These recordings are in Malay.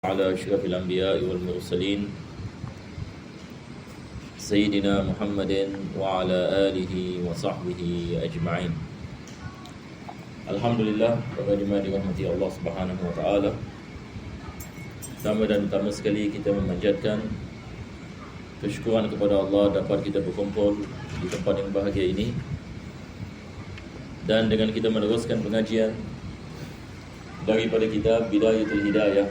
على أشرف الأنبياء والمرسلين سيدنا محمد وعلى آله وصحبه أجمعين. Alhamdulillah, bagaimana dirahmati Allah Subhanahu wa taala. Pertama dan utama sekali kita memanjatkan kesyukuran kepada Allah dapat kita berkumpul di tempat yang bahagia ini, dan dengan kita meneruskan pengajian daripada kitab Bidayatul Hidayah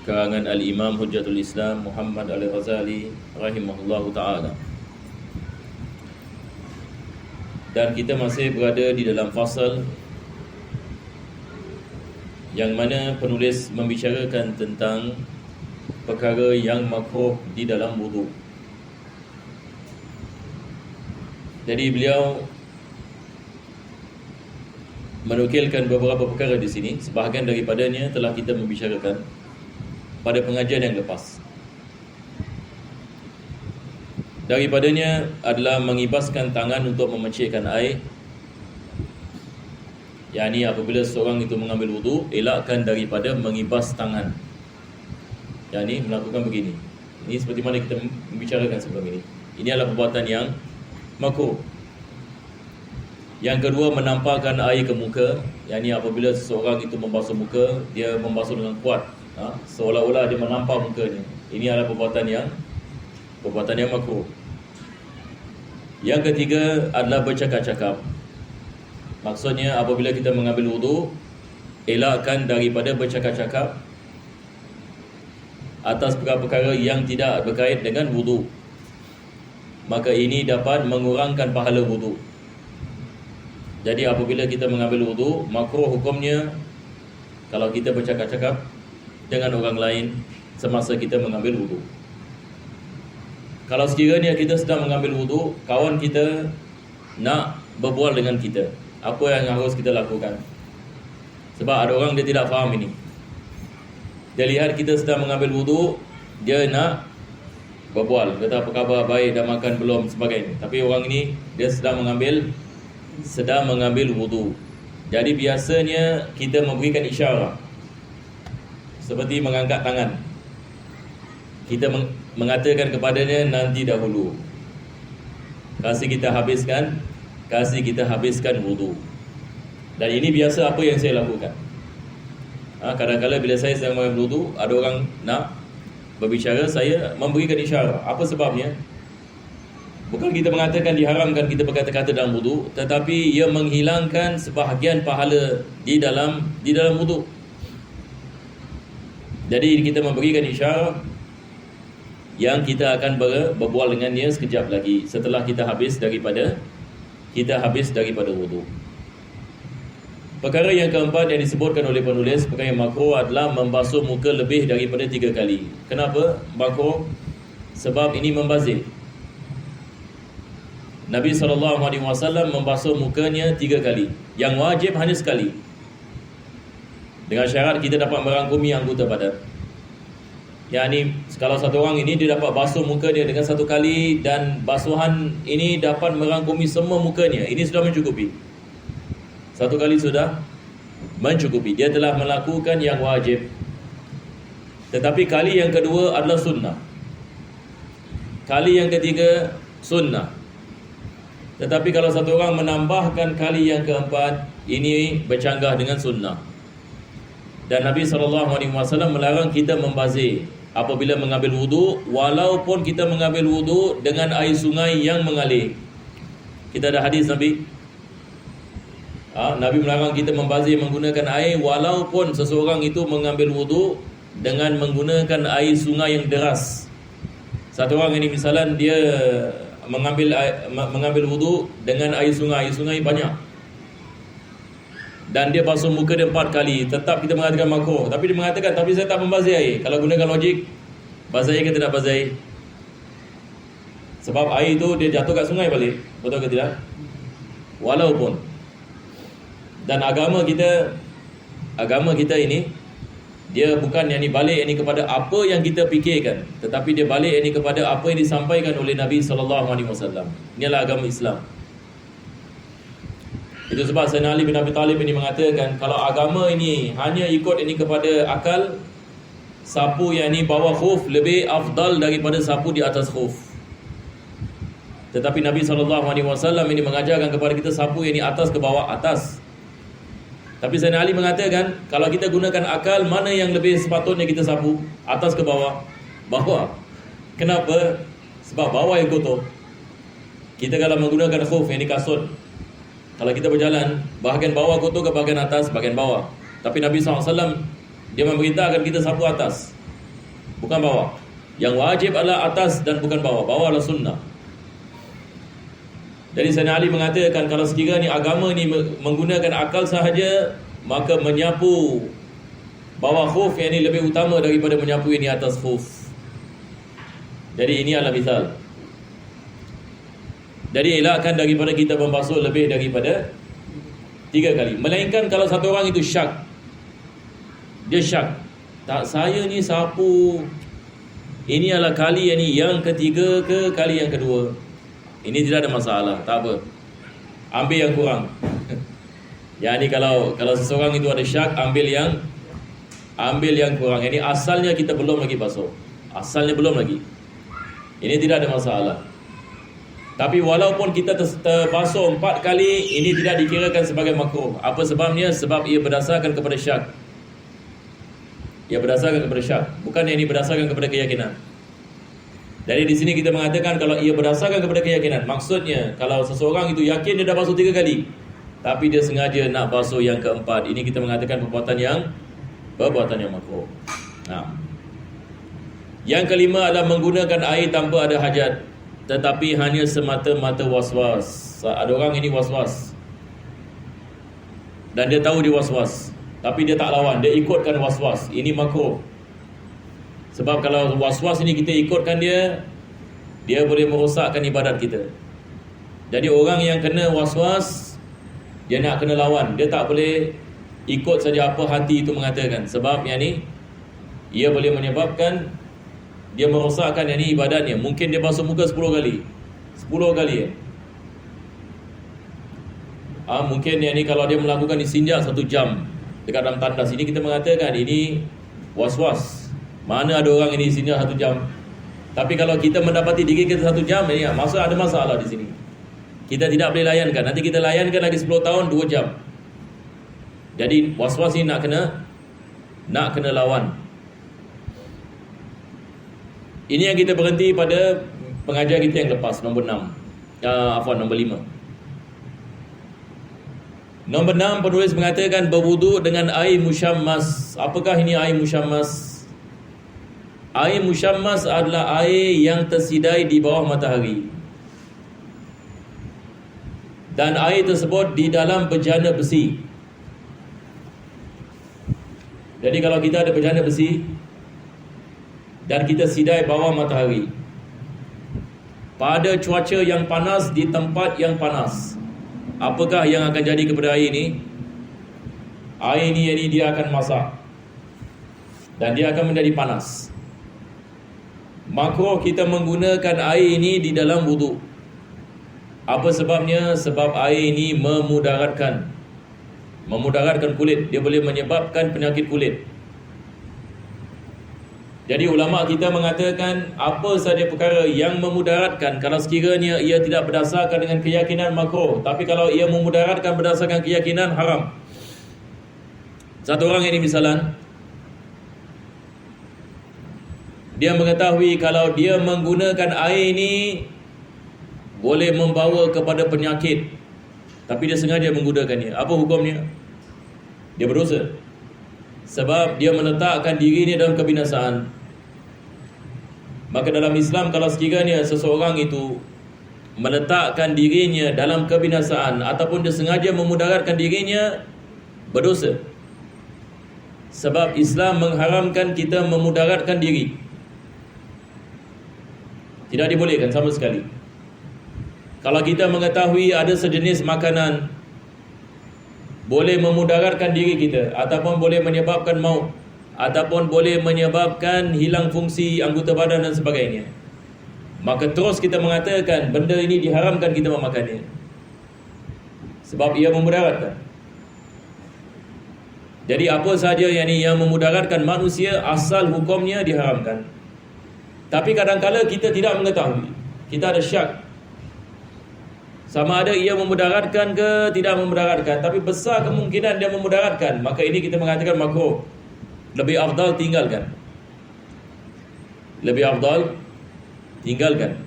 karangan Al-Imam Hujjatul Islam Muhammad Al-Ghazali rahimahullahu ta'ala. Dan kita masih berada di dalam fasal yang mana penulis membicarakan tentang perkara yang makruh di dalam wudu. Jadi beliau menukilkan beberapa perkara di sini. Sebahagian daripadanya telah kita membicarakan pada pengajian yang lepas. Daripadanya adalah mengibaskan tangan untuk memercikkan air. Yakni apabila seorang itu mengambil wudu, elakkan daripada mengibas tangan. Yakni melakukan begini. Ini seperti mana kita membicarakan sebelum ini. Ini adalah perbuatan yang makruh. Yang kedua, menampakkan air ke muka. Yakni apabila seseorang itu membasuh muka, dia membasuh dengan kuat, seolah-olah dia menampar mukanya. Ini adalah perbuatan yang makruh. Yang ketiga adalah bercakap-cakap. Maksudnya apabila kita mengambil wudu, elakkan daripada bercakap-cakap atas perkara-perkara yang tidak berkait dengan wudu. Maka ini dapat mengurangkan pahala wudu. Jadi apabila kita mengambil wudu, makruh hukumnya kalau kita bercakap-cakap dengan orang lain semasa kita mengambil wudu. Kalau sekiranya kita sedang mengambil wudu, kawan kita nak berbual dengan kita, apa yang harus kita lakukan? Sebab ada orang dia tidak faham ini. Dia lihat kita sedang mengambil wudu, dia nak berbual, kata apa khabar, baik, dah makan belum, sebagainya. Tapi orang ini dia sedang mengambil wudu. Jadi biasanya kita memberikan isyarat seperti mengangkat tangan. Kita mengatakan kepadanya nanti dahulu, kasih kita habiskan wudu. Dan ini biasa apa yang saya lakukan. Kadang-kadang bila saya sedang mengambil wudu, ada orang nak berbicara, saya memberikan isyarat. Apa sebabnya? Bukan kita mengatakan diharamkan kita berkata-kata dalam wudu, tetapi ia menghilangkan sebahagian pahala di dalam wudu. Jadi kita memberikan isyarat yang kita akan berbual dengannya sekejap lagi setelah kita habis daripada wudu. Perkara yang keempat yang disebutkan oleh penulis, perkara yang makruh adalah membasuh muka lebih daripada 3 kali. Kenapa makruh? Sebab ini membazir. Nabi SAW membasuh mukanya 3 kali. Yang wajib hanya sekali, dengan syarat kita dapat merangkumi anggota badan. Yakni kalau satu orang ini dia dapat basuh muka dia dengan 1 kali, dan basuhan ini dapat merangkumi semua mukanya, ini sudah mencukupi. 1 kali sudah mencukupi. Dia telah melakukan yang wajib. Tetapi kali yang kedua adalah sunnah. Kali yang ketiga sunnah. Tetapi kalau satu orang menambahkan kali yang keempat, ini bercanggah dengan sunnah. Dan Nabi SAW melarang kita membazir apabila mengambil wudu, walaupun kita mengambil wudu dengan air sungai yang mengalir. Kita ada hadis Nabi. Nabi melarang kita membazir menggunakan air, walaupun seseorang itu mengambil wudu dengan menggunakan air sungai yang deras. Satu orang ini misalan dia mengambil wudu dengan air sungai banyak, dan dia basuh muka dia 4 kali, tetap kita mengatakan makruh. Tapi dia mengatakan, tapi saya tak membazir air. Kalau gunakan logik, bazir ke tidak bazir? Sebab air itu dia jatuh kat sungai balik, betul ke tidak? Walaupun, dan agama kita ini, dia bukan yang ini balik ini kepada apa yang kita fikirkan, tetapi dia balik ini kepada apa yang disampaikan oleh Nabi SAW. Inilah agama Islam. Itu sebab Sayyidina Ali bin Abi Talib ini mengatakan, kalau agama ini hanya ikut ini kepada akal, sapu yang ni bawah khuf lebih afdal daripada sapu di atas khuf. Tetapi Nabi SAW ini mengajarkan kepada kita sapu yang ni atas ke bawah, atas. Tapi Sayyidina Ali mengatakan, kalau kita gunakan akal, mana yang lebih sepatutnya kita sapu? Atas ke bawah? Bawah. Kenapa? Sebab bawah yang kotor. Kita kalau menggunakan khuf, yang ni kasut, kalau kita berjalan, bahagian bawah kotor ke bahagian atas? Bahagian bawah. Tapi Nabi SAW, dia memerintahkan kita sapu atas, bukan bawah. Yang wajib adalah atas dan bukan bawah. Bawah adalah sunnah. Jadi Sayyidina Ali mengatakan, kalau sekiranya agama ni menggunakan akal sahaja, maka menyapu bawah khuf yang ni lebih utama daripada menyapu yang ni atas khuf. Jadi ini adalah misal. Jadi elakkan daripada kita membasuh lebih daripada 3 kali. Melainkan kalau satu orang itu syak, dia syak, tak, saya ni sapu ini adalah kali yang ni yang ketiga ke kali yang kedua, ini tidak ada masalah, tak apa, ambil yang kurang. Yang ni kalau seseorang itu ada syak, ambil yang kurang. Ini asalnya kita belum lagi basuh, asalnya belum lagi, ini tidak ada masalah. Tapi walaupun kita terbasuh 4 kali, ini tidak dikirakan sebagai makruh. Apa sebabnya? Sebab ia berdasarkan kepada syak. Ia berdasarkan kepada syak, bukan yang ini berdasarkan kepada keyakinan. Jadi di sini kita mengatakan kalau ia berdasarkan kepada keyakinan, maksudnya kalau seseorang itu yakin dia dah basuh 3 kali, tapi dia sengaja nak basuh yang keempat, ini kita mengatakan perbuatan yang makruh. Nah, yang kelima adalah menggunakan air tanpa ada hajat, tetapi hanya semata-mata was-was. Ada orang ini was-was, dan dia tahu dia was-was, tapi dia tak lawan, dia ikutkan was-was. Ini makruh. Sebab kalau was-was ini kita ikutkan dia boleh merosakkan ibadat kita. Jadi orang yang kena was-was, dia nak kena lawan. Dia tak boleh ikut saja apa hati itu mengatakan. Sebab yang ni, ia boleh menyebabkan dia merosakkan yang ni ibadatnya. Mungkin dia basuh muka 10 kali. 10 kali. Mungkin yang ni kalau dia melakukan istinja 1 jam dekat dalam tandas, ini kita mengatakan ini was-was. Mana ada orang ini istinja 1 jam. Tapi kalau kita mendapati diri kita 1 jam, ini maksud ada masalah di sini. Kita tidak boleh layankan. Nanti kita layankan lagi 10 tahun 2 jam. Jadi was-was ini nak kena lawan. Ini yang kita berhenti pada pengajian kita yang lepas, nombor 6. Nombor 5. Nombor 6, penulis mengatakan berwuduk dengan air musyammas. Apakah ini air musyammas? Air musyammas adalah air yang tersidai di bawah matahari, dan air tersebut di dalam bejana besi. Jadi kalau kita ada bejana besi dan kita sidai bawah matahari pada cuaca yang panas, di tempat yang panas, apakah yang akan jadi kepada air ini? Air ini dia akan masak dan dia akan menjadi panas. Makruh kita menggunakan air ini di dalam wuduk. Apa sebabnya? Sebab air ini memudaratkan kulit. Dia boleh menyebabkan penyakit kulit. Jadi ulama kita mengatakan apa saja perkara yang memudaratkan, kalau sekiranya ia tidak berdasarkan dengan keyakinan, makruh. Tapi kalau ia memudaratkan berdasarkan keyakinan, haram. Satu orang ini misalan, dia mengetahui kalau dia menggunakan air ini boleh membawa kepada penyakit, tapi dia sengaja menggunakannya. Apa hukumnya? Dia berdosa. Sebab dia meletakkan dirinya dalam kebinasaan. Maka dalam Islam, kalau sekiranya seseorang itu meletakkan dirinya dalam kebinasaan ataupun dia sengaja memudaratkan dirinya, berdosa. Sebab Islam mengharamkan kita memudaratkan diri. Tidak dibolehkan sama sekali. Kalau kita mengetahui ada sejenis makanan boleh memudaratkan diri kita, ataupun boleh menyebabkan maut, ataupun boleh menyebabkan hilang fungsi anggota badan dan sebagainya, maka terus kita mengatakan benda ini diharamkan kita memakannya, sebab ia memudaratkan. Jadi apa sahaja yang memudaratkan manusia, asal hukumnya diharamkan. Tapi kadang-kala kita tidak mengetahui, kita ada syak sama ada ia memudaratkan ke tidak memudaratkan, tapi besar kemungkinan dia memudaratkan, maka ini kita mengatakan makruh. Lebih afdal tinggalkan. Lebih afdal tinggalkan.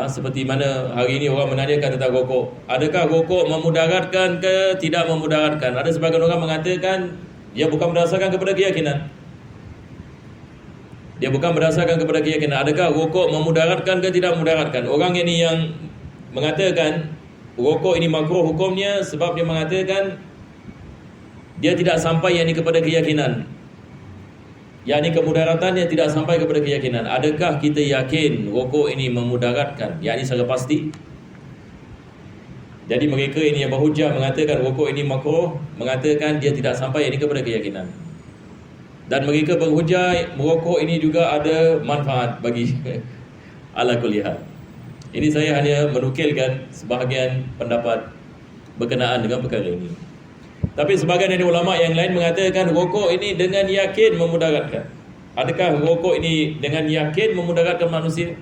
Seperti mana hari ini orang menanyakan tentang rokok. Adakah rokok memudaratkan ke tidak memudaratkan? Ada sebagian orang mengatakan dia bukan berdasarkan kepada keyakinan. Dia bukan berdasarkan kepada keyakinan. Adakah rokok memudaratkan ke tidak memudaratkan? Orang ini yang mengatakan rokok ini makruh hukumnya sebab dia mengatakan dia tidak sampai kepada keyakinan. Kemudaratannya tidak sampai kepada keyakinan. Adakah kita yakin rokok ini memudaratkan? Secara pasti. Jadi mereka ini yang berhujah mengatakan rokok ini makruh, mengatakan dia tidak sampai kepada keyakinan. Dan mereka berhujah merokok ini juga ada manfaat bagi ala kulli hal. Ini saya hanya menukilkan sebahagian pendapat berkenaan dengan perkara ini. Tapi sebagian dari ulama yang lain mengatakan rokok ini dengan yakin memudaratkan. Adakah rokok ini dengan yakin memudaratkan manusia?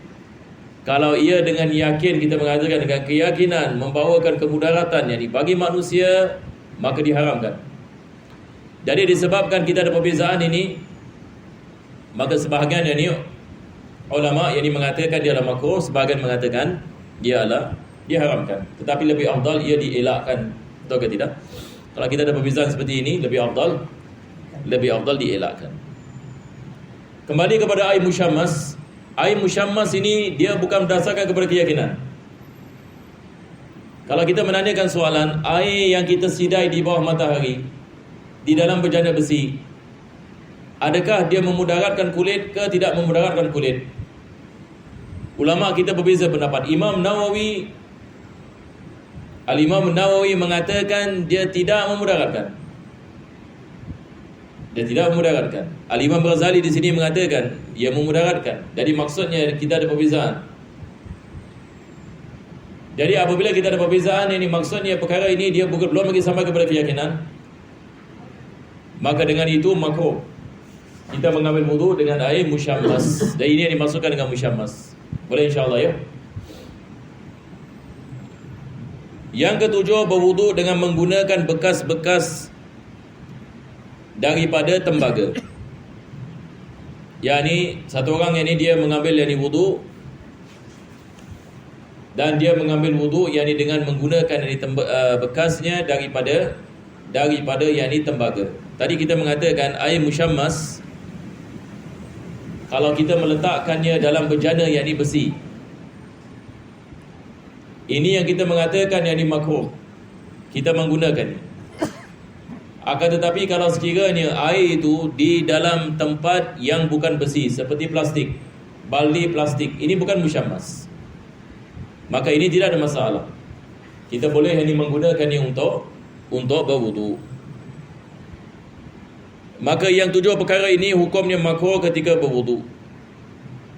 Kalau ia dengan yakin, kita mengatakan dengan keyakinan membawakan kemudaratan bagi manusia, maka diharamkan. Jadi disebabkan kita ada perbezaan ini, maka sebahagian ulama yang mengatakan dia adalah makruh, sebahagian mengatakan dia adalah diharamkan. Tetapi lebih afdal ia dielakkan, atau ke tidak? Kalau kita ada perbezaan seperti ini, lebih afdal dielakkan. Kembali kepada air musyammas. Air musyammas ini dia bukan berdasarkan kepada keyakinan. Kalau kita menanyakan soalan, air yang kita sidai di bawah matahari, di dalam bejana besi, adakah dia memudaratkan kulit ke tidak memudaratkan kulit? Ulama kita berbeza pendapat. Al-Imam Nawawi mengatakan dia tidak memudaratkan. Dia tidak memudaratkan. Al-Imam Ghazali di sini mengatakan ia memudaratkan. Jadi maksudnya kita ada perbezaan. Jadi apabila kita ada perbezaan ini, maksudnya perkara ini dia belum lagi sampai kepada keyakinan, maka dengan itu makruh kita mengambil wudu dengan air musyammas. Dan ini yang dimaksudkan dengan musyammas. Boleh insya-Allah ya. Yang ketujuh, berwudu dengan menggunakan bekas-bekas daripada tembaga. Satu orang dia mengambil wudu, dan dia mengambil wudu dengan menggunakan bekasnya daripada tembaga. Tadi kita mengatakan air musyammas, kalau kita meletakkannya dalam bejana besi, ini yang kita mengatakan makruh kita menggunakan. Akan tetapi kalau sekiranya air itu di dalam tempat yang bukan besi, seperti plastik, baldi plastik, ini bukan musyammas, maka ini tidak ada masalah. Kita boleh menggunakannya untuk berwudu. Maka yang tujuh perkara ini hukumnya makruh ketika berwudu.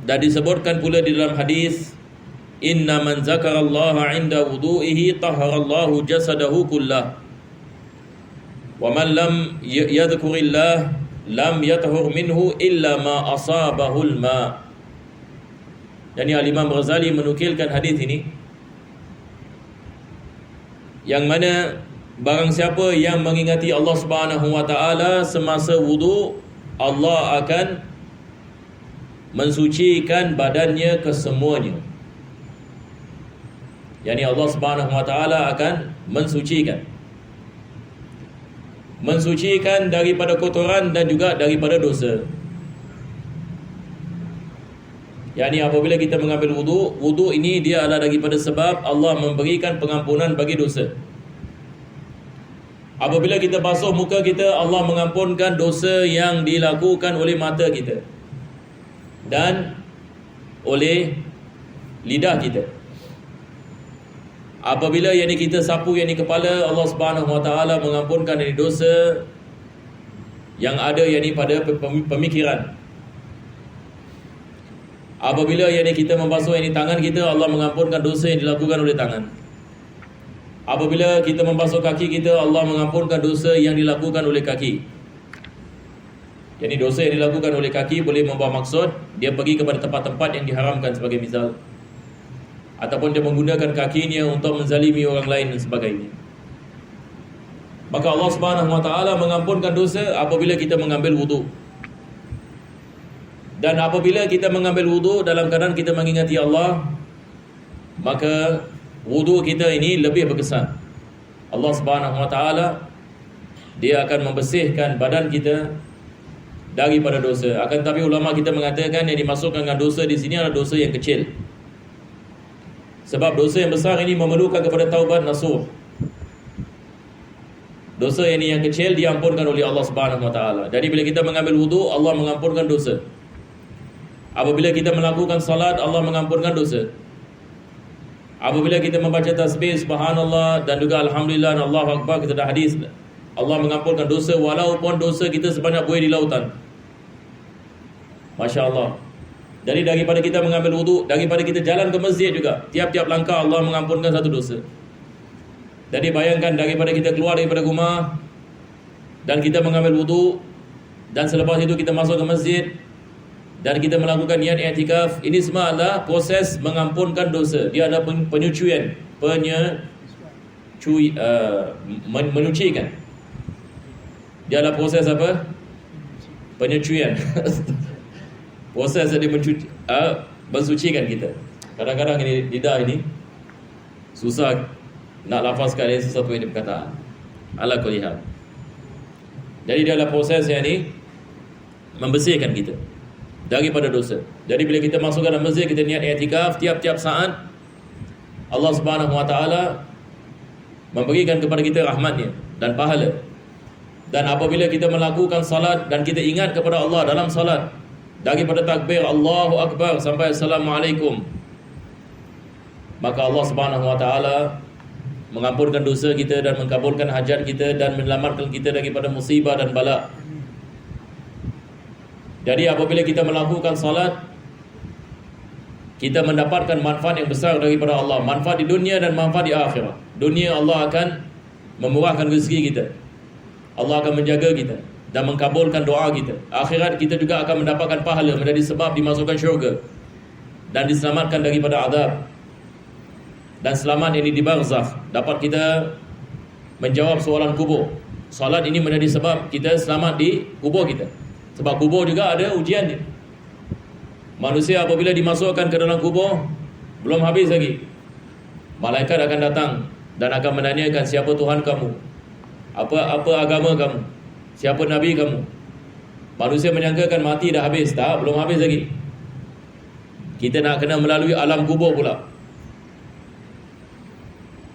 Dan disebutkan pula di dalam hadis, inna man zakarallaha 'inda wudu'ihi tahharallahu jasadahu kullah, wa man lam yadhkurillah lam yathur minhu illa ma asabahul ma. Yani Al-Imam Ghazali menukilkan hadis ini, yang mana barang siapa yang mengingati Allah Subhanahu wa taala semasa wudu, Allah akan mensucikan badannya kesemuanya. Yani Allah Subhanahu wa taala akan mensucikan daripada kotoran dan juga daripada dosa. Yani apabila kita mengambil wudu ini dia adalah daripada sebab Allah memberikan pengampunan bagi dosa. Apabila kita basuh muka kita, Allah mengampunkan dosa yang dilakukan oleh mata kita dan oleh lidah kita. Apabila kita sapu kepala, Allah Subhanahu wa taala mengampunkan dosa yang ada pada pemikiran. Apabila kita membasuh tangan kita, Allah mengampunkan dosa yang dilakukan oleh tangan. Apabila kita membasuh kaki kita, Allah mengampunkan dosa yang dilakukan oleh kaki. Jadi dosa yang dilakukan oleh kaki boleh membawa maksud dia pergi kepada tempat-tempat yang diharamkan sebagai misal, ataupun dia menggunakan kakinya untuk menzalimi orang lain dan sebagainya. Maka Allah Subhanahu Wa Taala mengampunkan dosa apabila kita mengambil wudu. Dan apabila kita mengambil wudu dalam keadaan kita mengingati Allah, maka wudu kita ini lebih berkesan. Allah Subhanahu Wa Taala dia akan membersihkan badan kita daripada dosa. Akan tetapi ulama kita mengatakan yang dimasukkan dengan dosa di sini adalah dosa yang kecil. Sebab dosa yang besar ini memerlukan kepada taubat nasuh. Dosa ini yang kecil diampunkan oleh Allah Subhanahu Wa Taala. Jadi bila kita mengambil wudu, Allah mengampunkan dosa. Apabila kita melakukan salat, Allah mengampunkan dosa. Apabila kita membaca tasbih subhanallah dan juga alhamdulillah dan Allahu akbar, kita dah hadis, Allah mengampunkan dosa walaupun dosa kita sebanyak buih di lautan. Masya Allah. Jadi daripada kita mengambil wudu, daripada kita jalan ke masjid juga, tiap-tiap langkah Allah mengampunkan satu dosa. Jadi bayangkan daripada kita keluar daripada rumah dan kita mengambil wudu, dan selepas itu kita masuk ke masjid dan kita melakukan niat i'tikaf, ini semua adalah proses mengampunkan dosa. Dia ada penyucian, menyucikan. Dia adalah proses apa? Penyucian. Proses dia mensucikan kita. Kadang-kadang ini lidah ini susah nak lafazkan sesuatu yang perkataan. Ala kulli hal. Jadi dia adalah proses yang ini membersihkan kita daripada dosa. Jadi bila kita masuk ke dalam masjid, kita niat i'tikaf, tiap-tiap saat Allah Subhanahu Wa Taala memberikan kepada kita rahmatnya dan pahala. Dan apabila kita melakukan salat dan kita ingat kepada Allah dalam salat, daripada takbir Allahu Akbar sampai Assalamualaikum, maka Allah Subhanahu Wa Taala mengampunkan dosa kita dan mengabulkan hajat kita dan menyelamatkan kita daripada musibah dan bala. Jadi apabila kita melakukan salat, kita mendapatkan manfaat yang besar daripada Allah. Manfaat di dunia dan manfaat di akhirat. Dunia Allah akan memurahkan rezeki kita, Allah akan menjaga kita dan mengkabulkan doa kita. Akhirat kita juga akan mendapatkan pahala, menjadi sebab dimasukkan syurga dan diselamatkan daripada azab. Dan selamat ini di barzakh, dapat kita menjawab soalan kubur. Salat ini menjadi sebab kita selamat di kubur kita. Sebab kubur juga ada ujian dia. Manusia apabila dimasukkan ke dalam kubur, belum habis lagi, malaikat akan datang dan akan menanyakan siapa Tuhan kamu, apa agama kamu, siapa Nabi kamu. Manusia menyangkakan mati dah habis. Tak, belum habis lagi. Kita nak kena melalui alam kubur pula.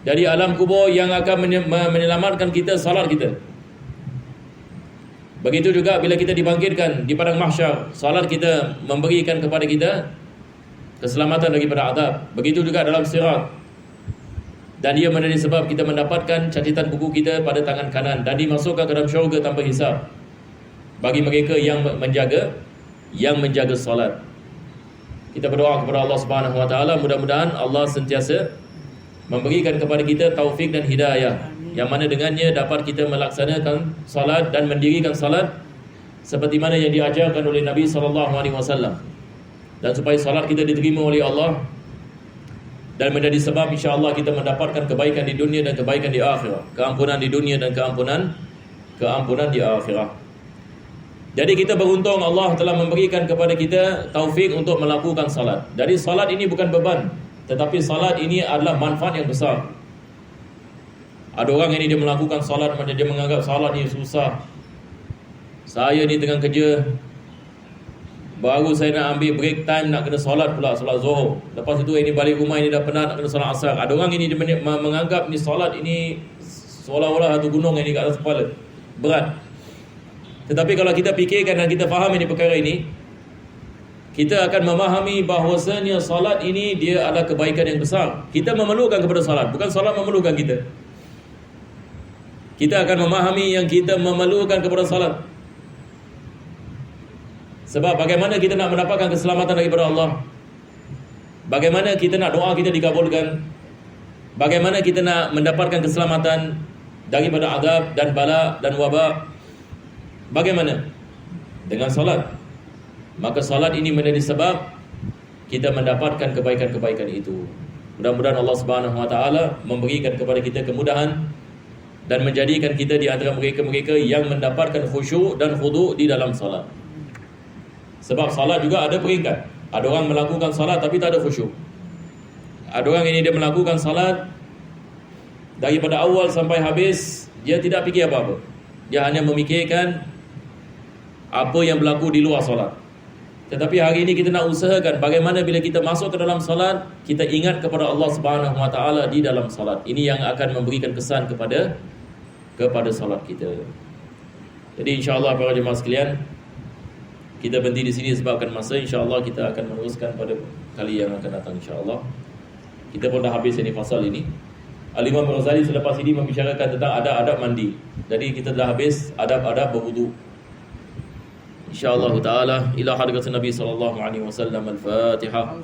Dari alam kubur yang akan menyelamatkan kita salat kita. Begitu juga bila kita dibangkitkan di padang mahsyar, salat kita memberikan kepada kita keselamatan daripada azab. Begitu juga dalam sirat. Dan dia menjadi sebab kita mendapatkan catatan buku kita pada tangan kanan dan dimasukkan ke dalam syurga tanpa hisab. Bagi mereka yang menjaga salat. Kita berdoa kepada Allah Subhanahu Wa Taala, mudah-mudahan Allah sentiasa memberikan kepada kita taufik dan hidayah, yang mana dengannya dapat kita melaksanakan salat dan mendirikan salat seperti mana yang diajarkan oleh Nabi SAW, dan supaya salat kita diterima oleh Allah dan menjadi sebab insya-Allah kita mendapatkan kebaikan di dunia dan kebaikan di akhirat, keampunan di dunia dan keampunan di akhirat. Jadi kita beruntung Allah telah memberikan kepada kita taufik untuk melakukan salat. Jadi salat ini bukan beban, tetapi salat ini adalah manfaat yang besar. Ada orang ini dia melakukan salat macam dia menganggap salat ni susah. Saya ni tengah kerja, baru saya nak ambil break time, nak kena salat pula, salat Zuhur. Lepas itu ini balik rumah, ini dah penat nak kena salat Asar. Ada orang ini dia menganggap ni salat ini seolah-olah satu gunung ini kat atas kepala, berat. Tetapi kalau kita fikirkan dan kita faham ini perkara ini, kita akan memahami bahawasanya salat ini dia adalah kebaikan yang besar. Kita memerlukan kepada salat, bukan salat memerlukan kita. Kita akan memahami yang kita memerlukan kepada salat. Sebab bagaimana kita nak mendapatkan keselamatan daripada Allah, bagaimana kita nak doa kita dikabulkan, Bagaimana kita nak mendapatkan keselamatan daripada azab dan bala dan wabak? Bagaimana? Dengan salat. Maka salat ini menjadi sebab kita mendapatkan kebaikan-kebaikan itu. Mudah-mudahan Allah Subhanahu Wa Taala memberikan kepada kita kemudahan dan menjadikan kita di antara mereka-mereka yang mendapatkan khusyuk dan khudu' di dalam salat. Sebab salat juga ada peringkat. Ada orang melakukan salat tapi tak ada khusyuk. Ada orang ini dia melakukan salat daripada awal sampai habis, dia tidak fikir apa-apa. Dia hanya memikirkan apa yang berlaku di luar salat. Tetapi hari ini kita nak usahakan bagaimana bila kita masuk ke dalam salat, kita ingat kepada Allah Subhanahu Wa Taala di dalam salat. Ini yang akan memberikan kesan kepada salat kita. Jadi insya-Allah para jemaah sekalian, kita berhenti di sini sebabkan masa. Insya-Allah kita akan meneruskan pada kali yang akan datang insya-Allah. Kita pun dah habis ini fasal ini. Al-Imam Ghazali selepas ini membicarakan tentang adab-adab mandi. Jadi kita dah habis adab-adab berwudu. InsyaAllah ta'ala ila hadratin Nabi sallallahu alaihi wasallam. Al-Fatihah.